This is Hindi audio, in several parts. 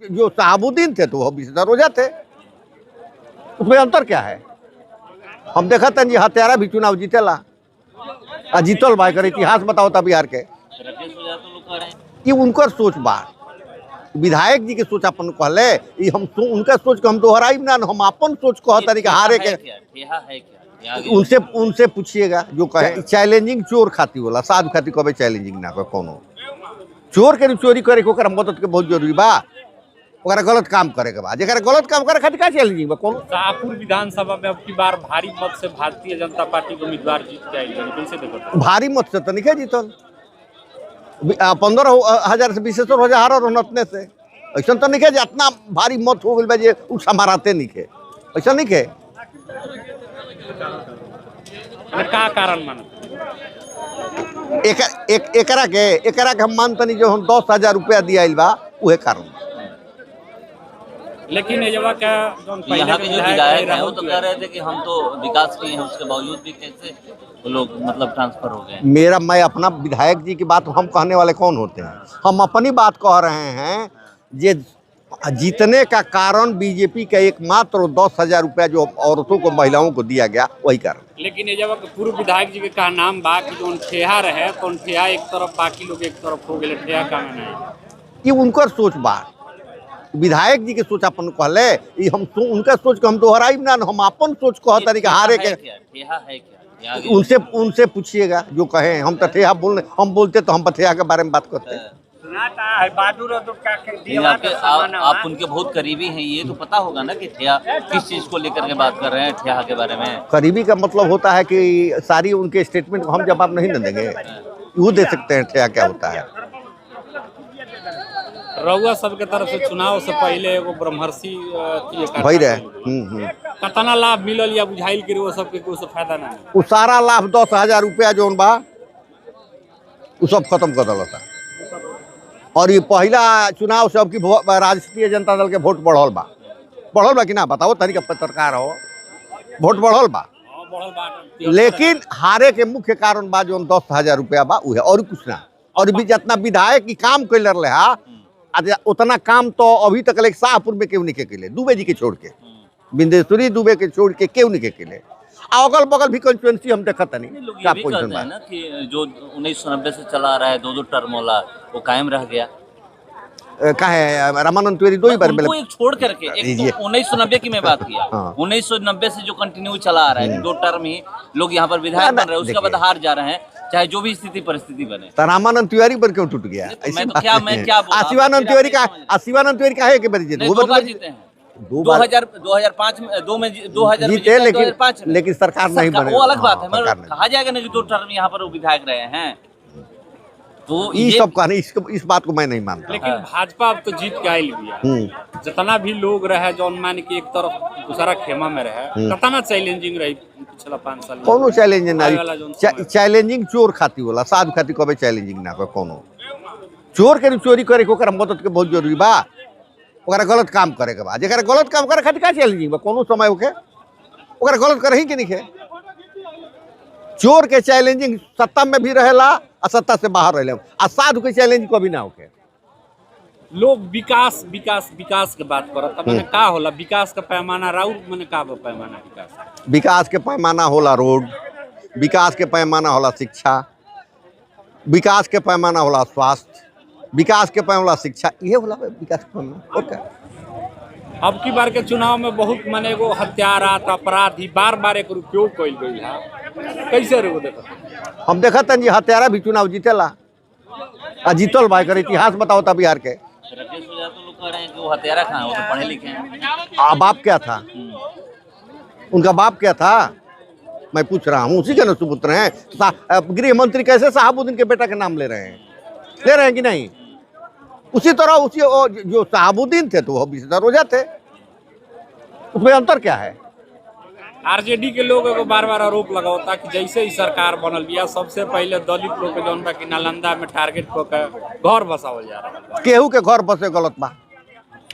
जो शहाबुद्दीन थे तो वो 20 दरोजा थे, उसमें अंतर क्या है? हम देखा था जी हत्यारा भी चुनाव जीतेला आ जीतल भाई कर इतिहास बताओ था बिहार के। ये उनकर सोच बा, विधायक जी के सोच अपन कहले, हम उनका सोच को हम दोहराई ना, हम अपन सोच कहता नहीं कि हारे के उनसे पूछिएगा जो कहे। चैलेंजिंग चोर खाती होला, साधु खाती कभी चैलेंजिंग ना कर। कोनो चोर के चोरी करे को मदद के बहुत जरूरी बा, ओकरा गलत काम करे के बाद जेकरा गलत काम करे खातिर का चैलेंजिंग बा। कोनो शाहपुर विधानसभा में अब की बार भारी मत से भारतीय जनता पार्टी के उम्मीदवार जीत के आइल, कैसे देखो? भारी मत से तो नहीं जीतल, 15,000 से 20,000 और उनतने से ऐसा तो नहीं है इतना भारी मत हो गई जे उ समाराते नहीं है, ऐसा नहीं है। का कारण मान एकरा के हम मानते जो हम 10,000 रुपया दिया बा उहे कारण। लेकिन ये जगह क्या यहाँ के जो विधायक है वो तो कह रहे थे कि हम तो विकास किए हैं, उसके बावजूद भी कैसे वो लोग मतलब ट्रांसफर हो गए। मैं अपना विधायक जी की बात हम कहने वाले कौन होते हैं? हम अपनी बात कह रहे हैं जे जीतने का कारण बीजेपी का एकमात्र 10,000 रुपया जो औरतों को महिलाओं को दिया गया वही कारण। लेकिन ये जब पूर्व विधायक जी के का नाम बा कि जो ठेहा रहे तो ठेहा एक तरफ बाकी लोग एक तरफ हो गए, ठेहा का माना ये उनकर सोच बा, विधायक जी के सोच अपन कहले, हम उनका सोच को हम दोहराई ना, हम अपन सोच कहता नहीं कि हारे के उनसे पूछिएगा जो कहे। हम तो ठेहा हम बोलते तो हम ठेहा के बारे में बात करते हैं। आप उनके बहुत करीबी हैं, ये तो पता होगा ना कि ठेहा किस चीज को लेकर के बात कर रहे हैं, ठेहा के बारे में। करीबी का मतलब होता है कि सारी उनके स्टेटमेंट को हम जवाब नहीं देंगे, वो दे सकते हैं ठेहा क्या होता है। रउआ सबके तरफ से चुनाव से पहले एगो ब्रह्मर्षि भई रहे कितना लाभ मिलल या बुझाइल के वो सबके कोई फायदा नहीं? वो सारा लाभ 10,000 रुपया जो बा वो सब खत्म कर दिया था। और ये पहला चुनाव से अब की राष्ट्रीय जनता दल के वोट बढ़ल बा कि ना बताओ? तरीका पत्रकार हो, वोट बढ़ल बा, लेकिन हारे के मुख्य कारण बा जो 10,000 रुपया बा उहे, और कुछ ना। और भी जितना विधायक की काम कैल रहे हा उतना काम तो अभी तक शाहपुर में क्यों नहीं के, दुबे जी के छोड़ के, बिंदेश्वरी दुबे के छोड़ के क्यों नहीं के। अगल बगल भी कंस्टिट्यूएंसी हम देखा नहीं। लोग ये भी कहते हैं ना कि जो 1990 से चला आ रहा है 2-2 टर्म वाला वो कायम रह गया। कहे रामानंद तिवारी 2 ही बार उनको एक छोड़ करके, एक तो 1990 की मैं बात किया, 1990 से जो कंटिन्यू चला आ रहा है 2 टर्म ही लोग यहाँ पर विधायक बन रहे हैं, उसके बाद हार जा रहे हैं, चाहे जो भी स्थिति परिस्थिति बने। तो रामानंद तिवारी पर क्यों टूट गया? मैं क्या शिवानंद तिवारी का है कि बार जीते? 2 बार जीते हैं, 2005 में 2000 जीते, लेकिन सरकार नहीं बने, वो अलग बात है। मगर कहा जाएगा ना कि 2 टर्म यहाँ पर विधायक रहे हैं, तो ये सब कहने इस बात को मैं नहीं मानता। लेकिन भाजपा अब तो जीत के आयल बिया, जितना भी लोग रहे जौन मान के एक तरफ दूसरा खेमा में रहे, कितना चैलेंजिंग रही पिछला 5 साल। कोनो चैलेंजिंग नहीं, चैलेंजिंग चोर खाती होला, साधु खाती कभी चैलेंजिंग ना कर। कोनो चोर के चोरी करे को मदद के बहुत जरूरी बा, ओकरा गलत काम करे के बाद जेकरा गलत काम करे खातिर का चैलेंजिंग बा। कोनो समय ओके ओकरा गलत करही कि नहीं के। चोर के चैलेंजिंग सत्ता में भी रहेला और सत्ता से बाहर रहे, और साधु के चैलेंज कभी ना होके। लोग विकास के बात करत, मैंने का होला विकास का पैमाना राउर मैंने का पैमाना? विकास के पैमाना होला रोड, विकास के पैमाना होला शिक्षा, विकास के पैमाना होला स्वास्थ्य, विकास के पैमाना शिक्षा, ये होला विकास के पैमाना। ओके अब की बार के चुनाव में बहुत माने एगो हत्यारा अपराधी बार एक उपयोग कइल गई है, कैसे रे वो देखा? हम देखा था जी हत्यारा भी चुनाव जीतेला आ जीतल भाई कर इतिहास बताओ था बिहार के। राकेश ओझा तो लोग कह रहे हैं कि वो हत्यारा कहाँ है, वो तो पढ़े लिखे हैं। बाप क्या था उनका? बाप क्या था मैं पूछ रहा हूँ, उसी के न सुपुत्र हैं। गृह मंत्री कैसे शहाबुद्दीन के बेटा के नाम ले रहे हैं कि नहीं? उसी तरह जो शहाबुद्दीन थे तो वो 20 दरोजा थे, उसमें अंतर क्या है? आरजेडी के लोग एगो बार आरोप लगावता कि जैसे ही सरकार बनल बिया सबसे पहले दलित लोग के जौन बा कि नालंदा में टारगेट कर घर बसावल जा रहा है। केहू के घर बसे गलत बा,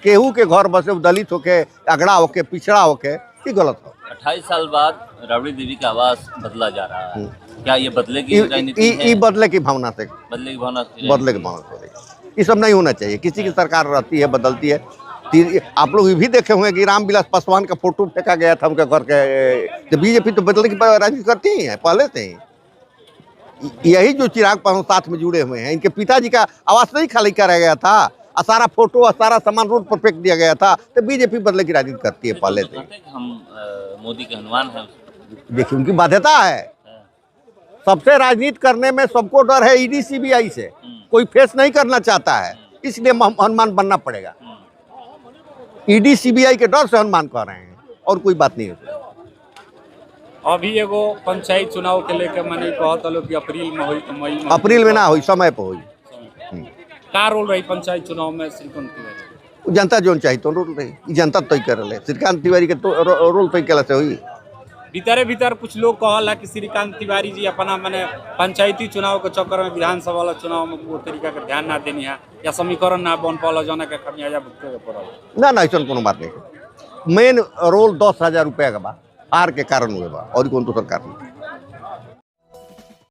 केहू के घर बसे दलित होके, अगड़ा होके, पिछड़ा होके, की गलत हो? 28 साल बाद राबड़ी देवी का आवास बदला जा रहा है, क्या ये बदलेगी राजनीति? बदले की भावना से बदले की भावना से ये सब नहीं होना चाहिए। किसी की सरकार रहती है, बदलती है। आप लोग ये भी देखे होंगे कि रामविलास पासवान का फोटो फेंका गया था उनके घर के। तो बीजेपी तो बदलने की राजनीति करती ही है पहले से ही। यही जो चिराग पासवान साथ में जुड़े हुए हैं, इनके पिताजी का आवास नहीं खाली कराया गया था, और सारा फोटो और सारा सामान रोड पर फेंक दिया गया था। तो बीजेपी बदलने की राजनीति करती है पहले से। हम मोदी के हनुमान हैं। देखिए उनकी बाध्यता है, सबसे राजनीति करने में सबको डर है ईडी सीबीआई से, कोई फेस नहीं करना चाहता है, इसलिए हनुमान बनना पड़ेगा। ईडी सीबीआई के डर से हनुमान कह रहे हैं, और कोई बात नहीं है। अभी एगो पंचायत चुनाव के लेकर मैंने कहता लोग कि अप्रैल में हुई, मई में अप्रैल में ना हुई, समय पर हुई। का रोल रही पंचायत चुनाव में श्रीकांत तिवारी? जनता जो चाहिए तो रोल रही, जनता तय कर रहे। श्रीकांत तिवारी के तो रोल तय कैसे हुई। भीतरे भीतर कुछ लोग कहला कि श्रीकांत तिवारी जी अपना मैंने पंचायती चुनाव के चक्कर में विधानसभा वाला चुनाव में वो तरीका के ध्यान ना देनी है, या समीकरण ना बन पाला, जाना के खमियाजा भुगते के पड़ल। ना ऐसा कोनो बात नहीं। मेन रोल 10,000 रुपया का बा, हार के कारण हुए बा, और कौन तो सरकार नहीं।